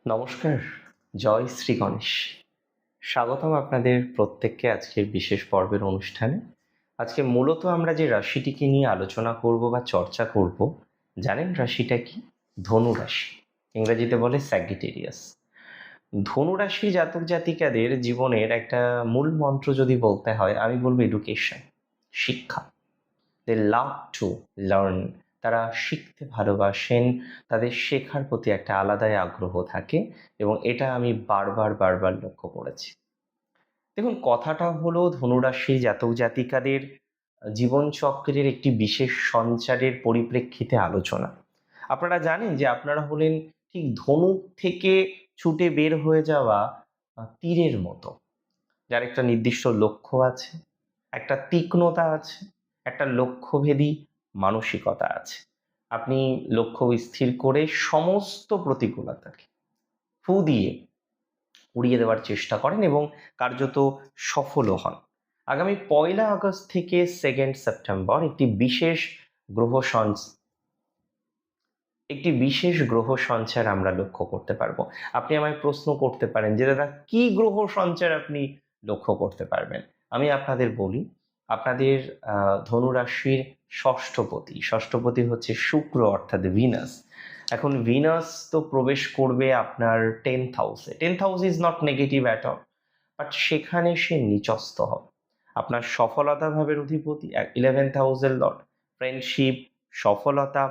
নমস্কার, জয় শ্রী গণেশ। স্বাগতম আপনাদের প্রত্যেককে আজকের বিশেষ পর্বের অনুষ্ঠানে। আজকে মূলত আমরা যে রাশিটিকে নিয়ে আলোচনা করব বা চর্চা করব, জানেন রাশিটা কি? ধনু রাশি, ইংরেজিতে বলে স্যাগিটেরিয়াস। ধনু রাশি জাতক জাতিকাদের জীবনের একটা মূল মন্ত্র যদি বলতে হয়, আমি বলবো এডুকেশন, শিক্ষা। দে লাভ টু লার্ন। তারা শিখতে ভালোবাসেন, তাদের শেখার প্রতি একটা আলাদাই আগ্রহ থাকে, এবং এটা আমি বারবার বারবার লক্ষ্য করেছি। দেখুন, কথাটা হলো ধনুরাশি জাতক জাতিকাদের জীবনচক্রের একটি বিশেষ সঞ্চারের পরিপ্রেক্ষিতে আলোচনা। আপনারা জানেন যে আপনারা হলেন ঠিক ধনু থেকে ছুটে বের হয়ে যাওয়া তীরের মতো, যার একটা নির্দিষ্ট লক্ষ্য আছে, একটা তীক্ষ্ণতা আছে, একটা লক্ষ্যভেদী মানসিকতা আছে। আপনি লক্ষ্য স্থির করে সমস্ত প্রতিকূলতাকে ফু দিয়ে উড়িয়ে দেওয়ার চেষ্টা করেন এবং কার্যত সফলও হন। আগামী 1 আগস্ট থেকে 2 সেপ্টেম্বর একটি বিশেষ গ্রহ সঞ্চার আমরা লক্ষ্য করতে পারবো। আপনি আমায় প্রশ্ন করতে পারেন যে দাদা, কি গ্রহ সঞ্চার আপনি লক্ষ্য করতে পারবেন? আমি আপনাদের বলি, আপনাদের ধনুরাশির ষষ্ঠপতি হচ্ছে শুক্র, অর্থাৎ ভিনাস। এখন ভিনাস তো প্রবেশ করবে আপনার 10th হাউসে। 10th house is not negative at all, but সেখানে সে নিচস্থ হবে। আপনার সফলতা ভাবের অধিপতি 11th হাউসের লর্ড, ফ্রেন্ডশিপ, সফলতা,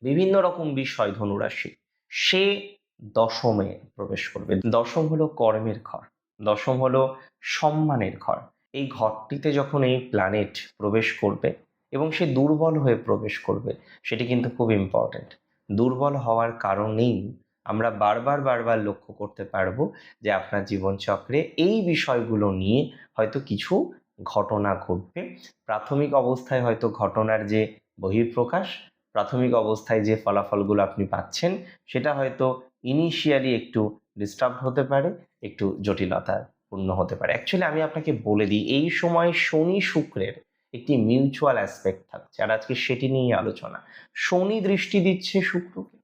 বিভিন্ন রকম বিষয় ধনুরাশি। সে দশমে প্রবেশ করবে। দশম হলো কর্মের ঘর, দশম হলো সম্মানের ঘর। এই ঘরটিতে যখন এই প্ল্যানেট প্রবেশ করবে এবং সে দুর্বল হয়ে প্রবেশ করবে, সেটি কিন্তু খুব ইম্পর্ট্যান্ট। দুর্বল হওয়ার কারণেই আমরা বারবার বারবার লক্ষ্য করতে পারবো যে আপনার জীবনচক্রে এই বিষয়গুলো নিয়ে হয়তো কিছু ঘটনা ঘটবে। প্রাথমিক অবস্থায় হয়তো ঘটনার যে বহিঃপ্রকাশ, প্রাথমিক অবস্থায় যে ফলাফলগুলো আপনি পাচ্ছেন, সেটা হয়তো ইনিশিয়ালি একটু ডিস্টার্ব হতে পারে, একটু জটিলতা পূর্ণ হতে পারে। অ্যাকচুয়ালি আমি আপনাকে বলে দিই, এই সময় শনি শুক্রের একটি মিউচুয়াল অ্যাসপেক্ট থাকছে, আর আজকে সেটি নিয়ে আলোচনা। শনি দৃষ্টি দিচ্ছে শুক্রকে,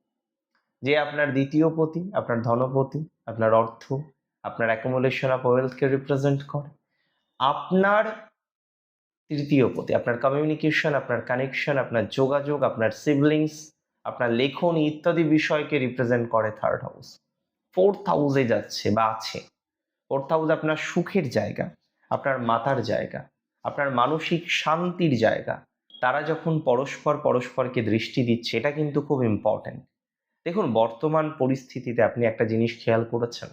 যে আপনার দ্বিতীয় পতি, আপনার ধনপতি, আপনার অর্থ, আপনার অ্যাকুমুলেশন অফ ওয়েলথকে রিপ্রেজেন্ট করে। আপনার তৃতীয় পতি, আপনার কমিউনিকেশন, আপনার কানেকশন, আপনার যোগাযোগ, আপনার সিবলিংস, আপনার লেখনী ইত্যাদি বিষয়কে রিপ্রেজেন্ট করে 3rd হাউস। 4th হাউসে যাচ্ছে বা আছে। 4th হাউস আপনার সুখের জায়গা, আপনার মাতার জায়গা, আপনার মানসিক শান্তির জায়গা। তারা যখন পরস্পরকে দৃষ্টি দিচ্ছে, এটা কিন্তু খুব ইম্পর্ট্যান্ট। দেখুন, বর্তমান পরিস্থিতিতে আপনি একটা জিনিস খেয়াল করেছেন,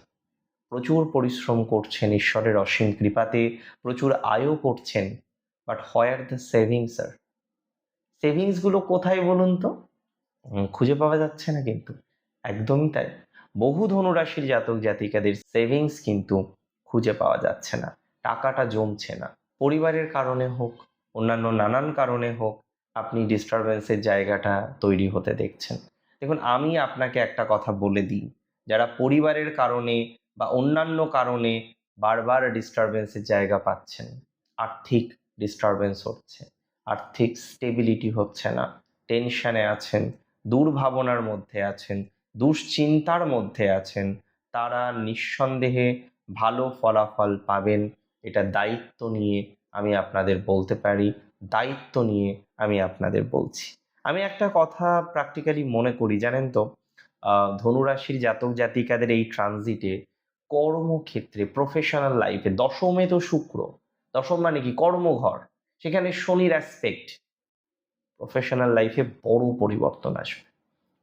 প্রচুর পরিশ্রম করছেন, ঈশ্বরের অসীম কৃপাতে প্রচুর আয়ও করছেন, বাট হোয়ার দ্য সেভিংস আর? সেভিংসগুলো কোথায় বলুন তো? খুঁজে পাওয়া যাচ্ছে না কিন্তু। একদমই তাই। বহু ধনুরাশির জাতক জাতিকাদের সেভিংস কিন্তু খুঁজে পাওয়া যাচ্ছে না, টাকাটা জমছে না। পরিবারের কারণে হোক, অন্যান্য নানান কারণে হোক, আপনি ডিস্টারবেন্সের জায়গাটা তৈরি হতে দেখছেন। দেখুন, আমি আপনাকে একটা কথা বলে দিই, যারা পরিবারের কারণে বা অন্যান্য কারণে বারবার ডিস্টারবেন্সের জায়গা পাচ্ছেন, আর্থিক ডিস্টারবেন্স হচ্ছে, আর্থিক স্টেবিলিটি হচ্ছে না, টেনশনে আছেন, দুর্ভাবনার মধ্যে আছেন, দুশ্চিন্তার মধ্যে আছেন, তারা নিঃসন্দেহে ভালো ফলাফল পাবেন। এটা দায়িত্ব নিয়ে আমি আপনাদের বলতে পারি, দায়িত্ব নিয়ে আমি আপনাদের বলছি। আমি একটা কথা প্র্যাকটিক্যালি মনে করি, জানেন তো, ধনুরাশির জাতক জাতিকাদের এই ট্রানজিটে কর্মক্ষেত্রে, প্রফেশনাল লাইফে, দশমে তো শুক্র, দশম মানে কি? কর্মঘর, সেখানে শনির অ্যাসপেক্ট, প্রফেশনাল লাইফে বড় পরিবর্তন আসবে।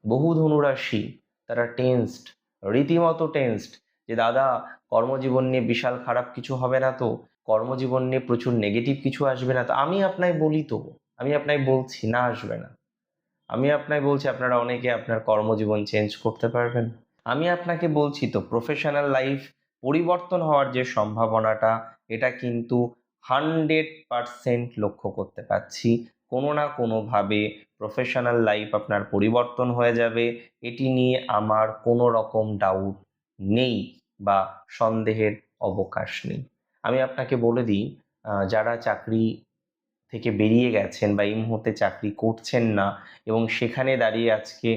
বহু ধনুরাশি তারা টেন্সড, রীতিমতো টেন্সড, যে দাদা, কর্মজীবন নিয়ে বিশাল খারাপ কিছু হবে না তো? কর্মজীবন নিয়ে প্রচুর নেগেটিভ কিছু আসবে না তো? আমি আপনায় বলি তো, আমি আপনায় বলছি না আসবে না। আমি আপনায় বলছি, আপনারা অনেকে আপনার কর্মজীবন চেঞ্জ করতে পারবেন। আমি আপনাকে বলছি তো, প্রফেশনাল লাইফ পরিবর্তন হওয়ার যে সম্ভাবনাটা, এটা কিন্তু 100% লক্ষ্য করতে পারছি। কোনো না কোনোভাবে প্রফেশনাল লাইফ আপনার পরিবর্তন হয়ে যাবে, এটি নিয়ে আমার কোনো রকম ডাউট নেই বা সন্দেহের অবকাশ নেই। আমি আপনাকে বলে দিই, যারা চাকরি থেকে বেরিয়ে গেছেন বা এই মুহূর্তে চাকরি করছেন না এবং সেখানে দাঁড়িয়ে আজকে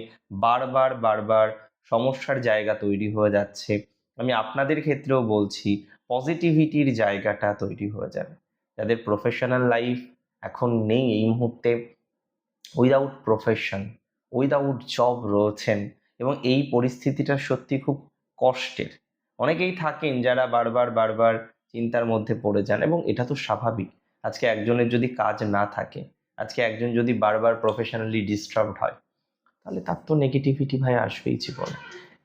বারবার বারবার সমস্যার জায়গা তৈরি হয়ে যাচ্ছে। আমি আপনাদের ক্ষেত্রেও বলছি, পজিটিভিটির জায়গাটা তৈরি হয়ে যাবে। যাদের প্রফেশনাল লাইফ এখন নেই এই মুহূর্তে, উইদাউট প্রফেশন, উইদাউট জব রয়েছেন, এবং এই পরিস্থিতিটা সত্যি খুব কষ্টের। অনেকেই থাকেন যারা বারবার বারবার চিন্তার মধ্যে পড়ে যান, এবং এটা তো স্বাভাবিক। আজকে একজনের যদি কাজ না থাকে, আজকে একজন যদি বারবার প্রফেশনালি ডিস্টার্বড হয়, তাহলে তার তো নেগেটিভিটি ভাই আসবেই জীবনে।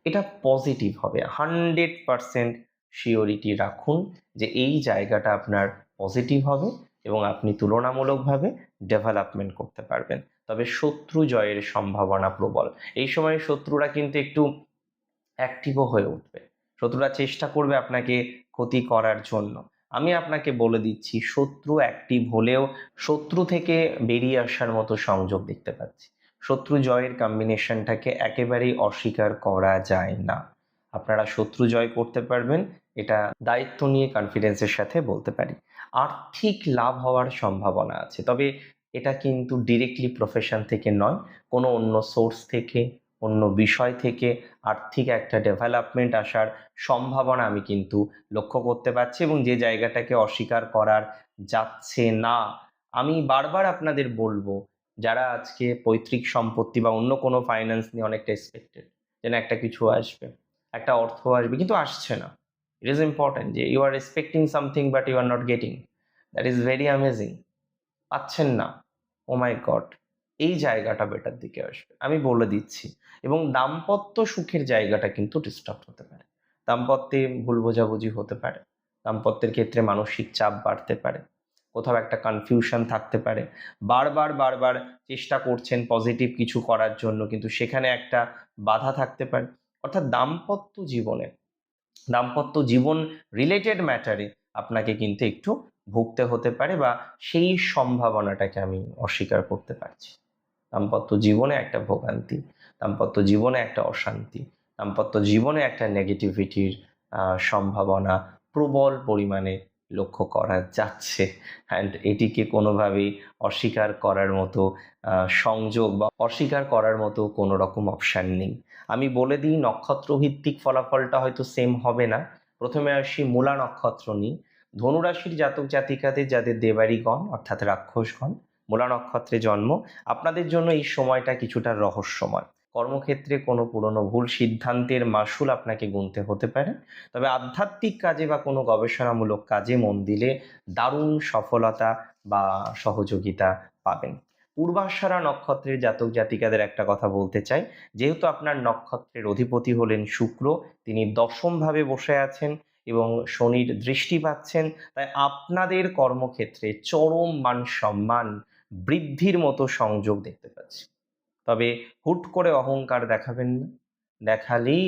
এটা পজিটিভ হবে, 100% শিওরিটি রাখুন যে এই জায়গাটা আপনার পজিটিভ হবে এবং আপনি তুলনামূলকভাবে ডেভেলপমেন্ট করতে পারবেন। তবে শত্রু জয়ের সম্ভাবনা প্রবল। এই সময় শত্রুরা কিন্তু একটু অ্যাক্টিভও হয়ে উঠবে। শত্রুরা চেষ্টা করবে আপনাকে ক্ষতি করার জন্য। আমি আপনাকে বলে দিচ্ছি, শত্রু অ্যাক্টিভ হলেও শত্রু থেকে বেরিয়ে আসার মতো সংযোগ দেখতে পাচ্ছি। শত্রু জয়ের কম্বিনেশনটাকে একেবারেই অস্বীকার করা যায় না। আপনারা শত্রু জয় করতে পারবেন, এটা দায়িত্ব নিয়ে কনফিডেন্সের সাথে বলতে পারি। আর্থিক লাভ হওয়ার সম্ভাবনা আছে, তবে এটা কিন্তু ডিরেক্টলি প্রফেশন থেকে নয়, কোনো অন্য সোর্স থেকে, অন্য বিষয় থেকে আর্থিক একটা ডেভেলপমেন্ট আসার সম্ভাবনা আমি কিন্তু লক্ষ্য করতে পারছি, এবং যে জায়গাটাকে অস্বীকার করার যাচ্ছে না। আমি বারবার আপনাদের বলবো, যারা আজকে পৈতৃক সম্পত্তি বা অন্য কোনো ফাইন্যান্স নিয়ে অনেকটা এক্সপেক্টেড, যেন একটা কিছু আসবে, একটা অর্থ আসবে, কিন্তু আসছে না। ইট ইজ ইম্পর্টেন্ট যে you are expecting something but you are not getting. That is very amazing. পাচ্ছেন না, ও মাই গড। এই জায়গাটা বেটার দিকে আসবে, আমি বলে দিচ্ছি। এবং দাম্পত্য সুখের জায়গাটা কিন্তু ডিস্টার্ব হতে পারে। দাম্পত্যে ভুল বোঝাবুঝি হতে পারে, দাম্পত্যের ক্ষেত্রে মানসিক চাপ বাড়তে পারে, কোথাও একটা কনফিউশন থাকতে পারে। বারবার বারবার চেষ্টা করছেন পজিটিভ কিছু করার জন্য, কিন্তু সেখানে একটা বাধা থাকতে পারে। অর্থাৎ দাম্পত্য জীবন রিলেটেড ম্যাটারে আপনাকে কিন্তু একটু ভুগতে হতে পারে, বা সেই সম্ভাবনাটাকে আমি অস্বীকার করতে পারছি। দাম্পত্য জীবনে একটা ভোগান্তি, দাম্পত্য জীবনে একটা অশান্তি, দাম্পত্য জীবনে একটা নেগেটিভিটির সম্ভাবনা প্রবল পরিমাণে লক্ষ্য করা যাচ্ছে। অ্যান্ড এটিকে কোনোভাবেই অস্বীকার করার মতো সংযোগ বা অস্বীকার করার মতো কোনো রকম অপশান নেই। আমি বলে দিই, নক্ষত্রভিত্তিক ফলাফলটা হয়তো সেম হবে না। প্রথমে আসি মূলা নক্ষত্র নিয়ে। ধনুরাশির জাতক জাতিকাদের যাদের দেবাড়িগণ অর্থাৎ রাক্ষসগণ মূলা নক্ষত্রে জন্ম, আপনাদের জন্য এই সময়টা কিছুটা রহস্যময়। কর্মক্ষেত্রে কোনো পুরনো ভুল সিদ্ধান্তের মাসুল আপনাকে গুনতে হতে পারে, তবে আধ্যাত্মিক কাজে বা কোনো গবেষণামূলক কাজে মন দিলে দারুণ সফলতা বা সহযোগিতা পাবেন। পূর্বাষাঢ়া নক্ষত্রের জাতক জাতিকাদের একটা কথা বলতে চাই, যেহেতু আপনার নক্ষত্রের অধিপতি হলেন শুক্র, তিনি দশমভাবে বসে আছেন এবং শনির দৃষ্টি পাচ্ছেন, তাই আপনাদের কর্মক্ষেত্রে চরম মান সম্মান বৃদ্ধির মতো সংযোগ দেখতে পাচ্ছি। তবে হুট করে অহংকার দেখাবেন না, দেখালেই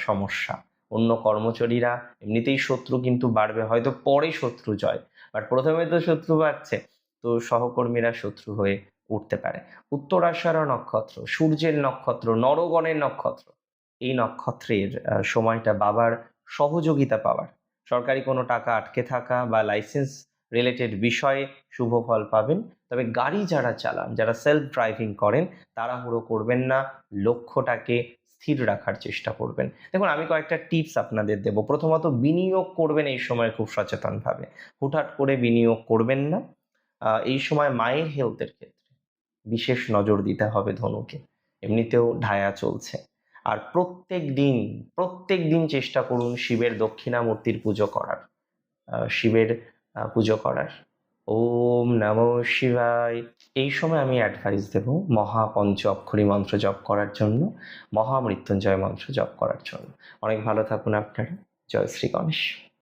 সমস্যা। অন্য কর্মচারীরা এমনিতেই শত্রু কিন্তু বাড়বে, হয়তো পরে শত্রু জয়, বাট প্রথমে তো শত্রু বাড়ছে, তো সহকর্মীরা শত্রু হয়ে উঠতে পারে। উত্তরাষাঢ়া নক্ষত্র সূর্যের নক্ষত্র, নরগণের নক্ষত্র। এই নক্ষত্রের সময়টা বাবার সহযোগিতা পাওয়ার, সরকারি কোনো টাকা আটকে থাকা বা লাইসেন্স রিলেটেড বিষয়ে শুভ ফল পাবেন। তবে গাড়ি যারা চালান, যারা সেলফ ড্রাইভিং করেন, তাড়াহুড়ো করবেন না, লক্ষ্যটাকে স্থির রাখার চেষ্টা করবেন। দেখুন, আমি কয়েকটা টিপস আপনাদের দেব। প্রথমত, বিনিয়োগ করবেন এই সময় খুব সচেতনভাবে, হুটহাট করে বিনিয়োগ করবেন না। এই সময় মায়ের হেলথের ক্ষেত্রে বিশেষ নজর দিতে হবে ধনুকে, এমনিতেও ঢায়া চলছে। আর প্রত্যেক দিন চেষ্টা করুন শিবের দক্ষিণামূর্তির পুজো করার, শিবের পুজো করার। ওম নমঃ শিবায়। এই সময় আমি অ্যাডভাইস দেব মহাপঞ্চ অক্ষরী মন্ত্র জপ করার জন্য, মহামৃত্যুঞ্জয় মন্ত্র জপ করার জন্য। অনেক ভালো থাকুন আপনারা। জয় শ্রী গণেশ।